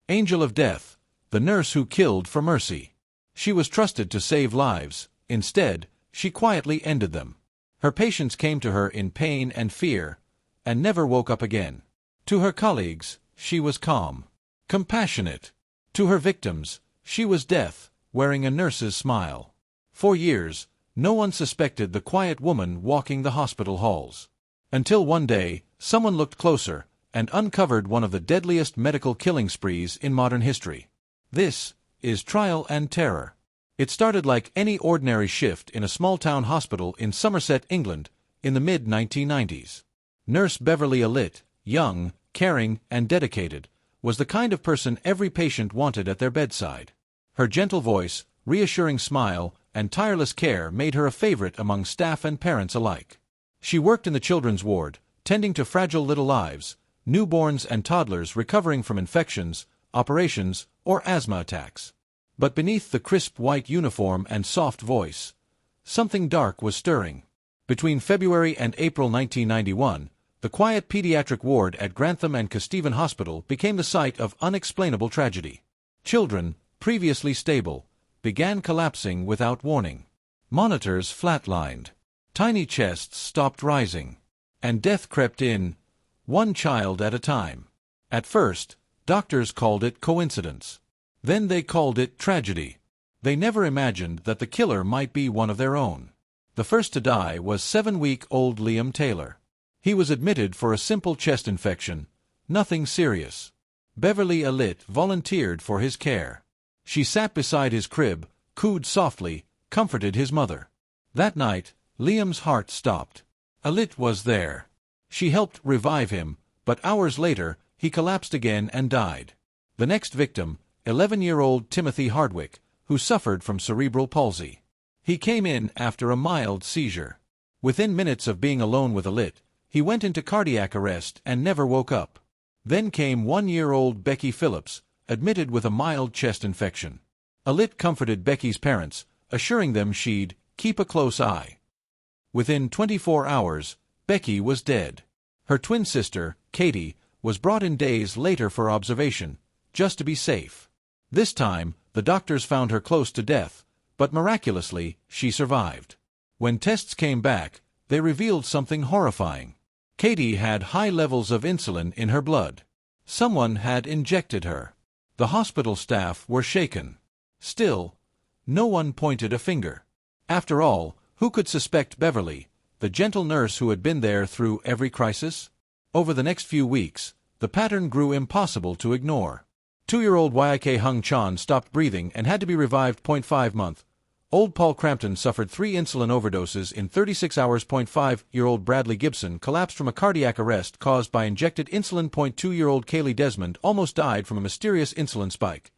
Angel of Death, the nurse who killed for mercy. She was trusted to save lives. Instead, she quietly ended them. Her patients came to her in pain and fear, and never woke up again. To her colleagues, she was calm, compassionate. To her victims, she was death, wearing a nurse's smile. For years, no one suspected the quiet woman walking the hospital halls. Until one day, someone looked closer and uncovered one of the deadliest medical killing sprees in modern history. This is Trial and Terror. It started like any ordinary shift in a small-town hospital in Somerset, England, in the mid-1990s. Nurse Beverley Allitt, young, caring, and dedicated, was the kind of person every patient wanted at their bedside. Her gentle voice, reassuring smile, and tireless care made her a favorite among staff and parents alike. She worked in the children's ward, tending to fragile little lives, newborns and toddlers recovering from infections, operations, or asthma attacks. But beneath the crisp white uniform and soft voice, something dark was stirring. Between February and April 1991, the quiet pediatric ward at Grantham and Kesteven Hospital became the site of unexplainable tragedy. Children, previously stable, began collapsing without warning. Monitors flatlined. Tiny chests stopped rising. And death crept in, one child at a time. At first, doctors called it coincidence. Then they called it tragedy. They never imagined that the killer might be one of their own. The first to die was 7-week-old Liam Taylor. He was admitted for a simple chest infection, nothing serious. Beverley Allitt volunteered for his care. She sat beside his crib, cooed softly, comforted his mother. That night, Liam's heart stopped. Allitt was there. She helped revive him, but hours later, he collapsed again and died. The next victim, 11-year-old Timothy Hardwick, who suffered from cerebral palsy. He came in after a mild seizure. Within minutes of being alone with Allitt, he went into cardiac arrest and never woke up. Then came 1-year-old Becky Phillips, admitted with a mild chest infection. Allitt comforted Becky's parents, assuring them she'd keep a close eye. Within 24 hours, Becky was dead. Her twin sister, Katie, was brought in days later for observation, just to be safe. This time, the doctors found her close to death, but miraculously, she survived. When tests came back, they revealed something horrifying. Katie had high levels of insulin in her blood. Someone had injected her. The hospital staff were shaken. Still, no one pointed a finger. After all, who could suspect Beverley, the gentle nurse who had been there through every crisis? Over the next few weeks, the pattern grew impossible to ignore. 2-year-old Yik Hung Chan stopped breathing and had to be revived. 5-month. Old Paul Crampton suffered 3 insulin overdoses in 36 hours. 5-year-old Bradley Gibson collapsed from a cardiac arrest caused by injected insulin. 2-year-old Kaylee Desmond almost died from a mysterious insulin spike.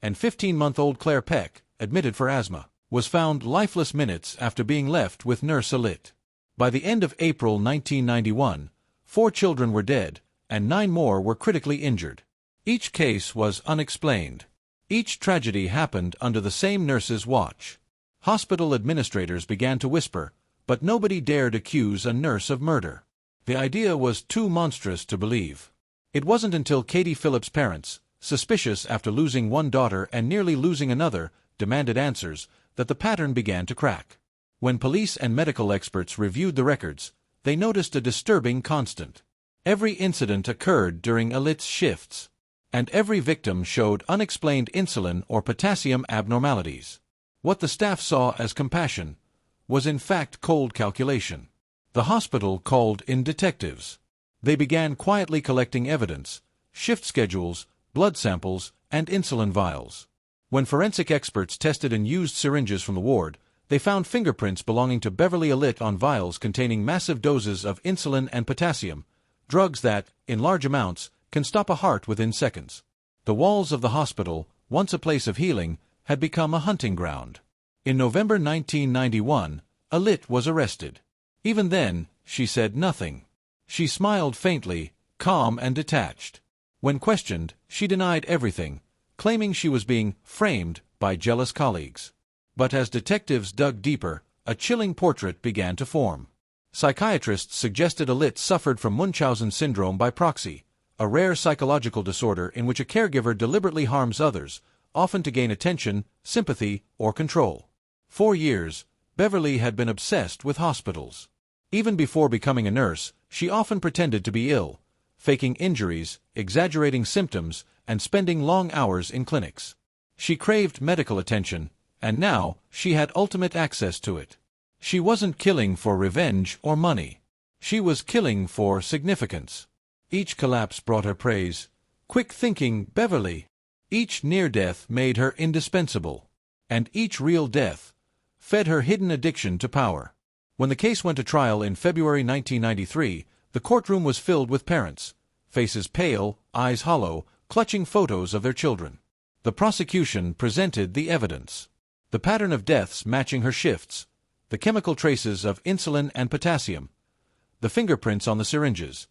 And 15-month-old Claire Peck, admitted for asthma, was found lifeless minutes after being left with Nurse Allitt. By the end of April 1991, 4 children were dead, and 9 more were critically injured. Each case was unexplained. Each tragedy happened under the same nurse's watch. Hospital administrators began to whisper, but nobody dared accuse a nurse of murder. The idea was too monstrous to believe. It wasn't until Katie Phillips' parents, suspicious after losing one daughter and nearly losing another, demanded answers, that the pattern began to crack. When police and medical experts reviewed the records, they noticed a disturbing constant. Every incident occurred during Allitt's shifts, and every victim showed unexplained insulin or potassium abnormalities. What the staff saw as compassion was in fact cold calculation. The hospital called in detectives. They began quietly collecting evidence, shift schedules, blood samples, and insulin vials. When forensic experts tested and used syringes from the ward, they found fingerprints belonging to Beverley Allitt on vials containing massive doses of insulin and potassium, drugs that, in large amounts, can stop a heart within seconds. The walls of the hospital, once a place of healing, had become a hunting ground. In November 1991, Allitt was arrested. Even then, she said nothing. She smiled faintly, calm and detached. When questioned, she denied everything, claiming she was being framed by jealous colleagues. But as detectives dug deeper, a chilling portrait began to form. Psychiatrists suggested Allitt suffered from Munchausen syndrome by proxy, a rare psychological disorder in which a caregiver deliberately harms others, often to gain attention, sympathy, or control. For years, Beverley had been obsessed with hospitals. Even before becoming a nurse, she often pretended to be ill, faking injuries, exaggerating symptoms, and spending long hours in clinics. She craved medical attention, and now she had ultimate access to it. She wasn't killing for revenge or money. She was killing for significance. Each collapse brought her praise. Quick thinking, Beverley. Each near-death made her indispensable. And each real death fed her hidden addiction to power. When the case went to trial in February 1993, the courtroom was filled with parents, faces pale, eyes hollow, clutching photos of their children. The prosecution presented the evidence. The pattern of deaths matching her shifts, the chemical traces of insulin and potassium, the fingerprints on the syringes,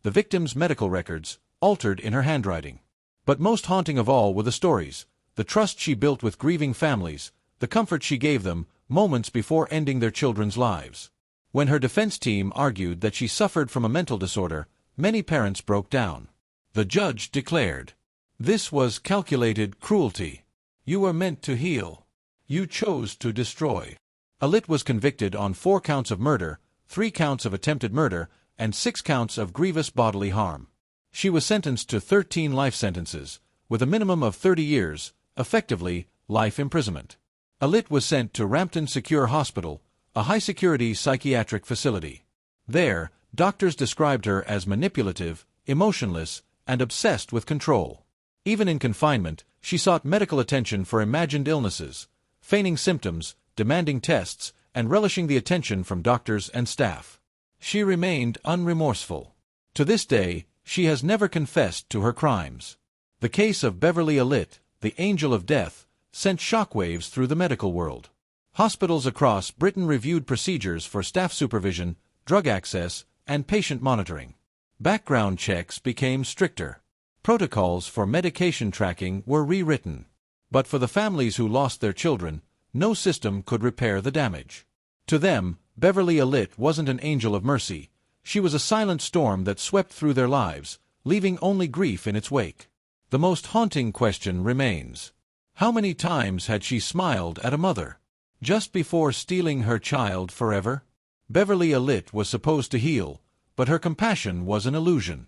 the victim's medical records, altered in her handwriting. But most haunting of all were the stories, the trust she built with grieving families, the comfort she gave them moments before ending their children's lives. When her defense team argued that she suffered from a mental disorder, many parents broke down. The judge declared, "This was calculated cruelty. You were meant to heal. You chose to destroy." Allitt was convicted on 4 counts of murder, 3 counts of attempted murder, and 6 counts of grievous bodily harm. She was sentenced to 13 life sentences, with a minimum of 30 years, effectively life imprisonment. Allitt was sent to Rampton Secure Hospital, a high-security psychiatric facility. There, doctors described her as manipulative, emotionless, and obsessed with control. Even in confinement, she sought medical attention for imagined illnesses, feigning symptoms, demanding tests, and relishing the attention from doctors and staff. She remained unremorseful. To this day, she has never confessed to her crimes. The case of Beverley Allitt, the Angel of Death, sent shockwaves through the medical world. Hospitals across Britain reviewed procedures for staff supervision, drug access, and patient monitoring. Background checks became stricter. Protocols for medication tracking were rewritten. But for the families who lost their children, no system could repair the damage. To them, Beverley Allitt wasn't an angel of mercy. She was a silent storm that swept through their lives, leaving only grief in its wake. The most haunting question remains. How many times had she smiled at a mother? Just before stealing her child forever? Beverley Allitt was supposed to heal, but her compassion was an illusion.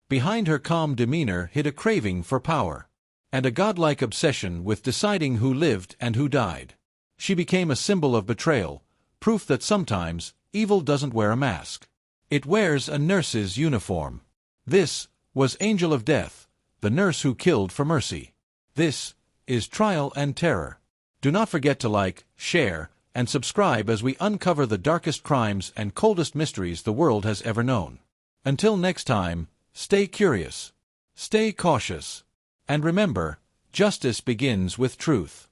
Behind her calm demeanor hid a craving for power, and a godlike obsession with deciding who lived and who died. She became a symbol of betrayal, proof that sometimes evil doesn't wear a mask. It wears a nurse's uniform. This was Angel of Death, the nurse who killed for mercy. This is Trial and Terror. Do not forget to like, share, and subscribe as we uncover the darkest crimes and coldest mysteries the world has ever known. Until next time, stay curious, stay cautious, and remember, justice begins with truth.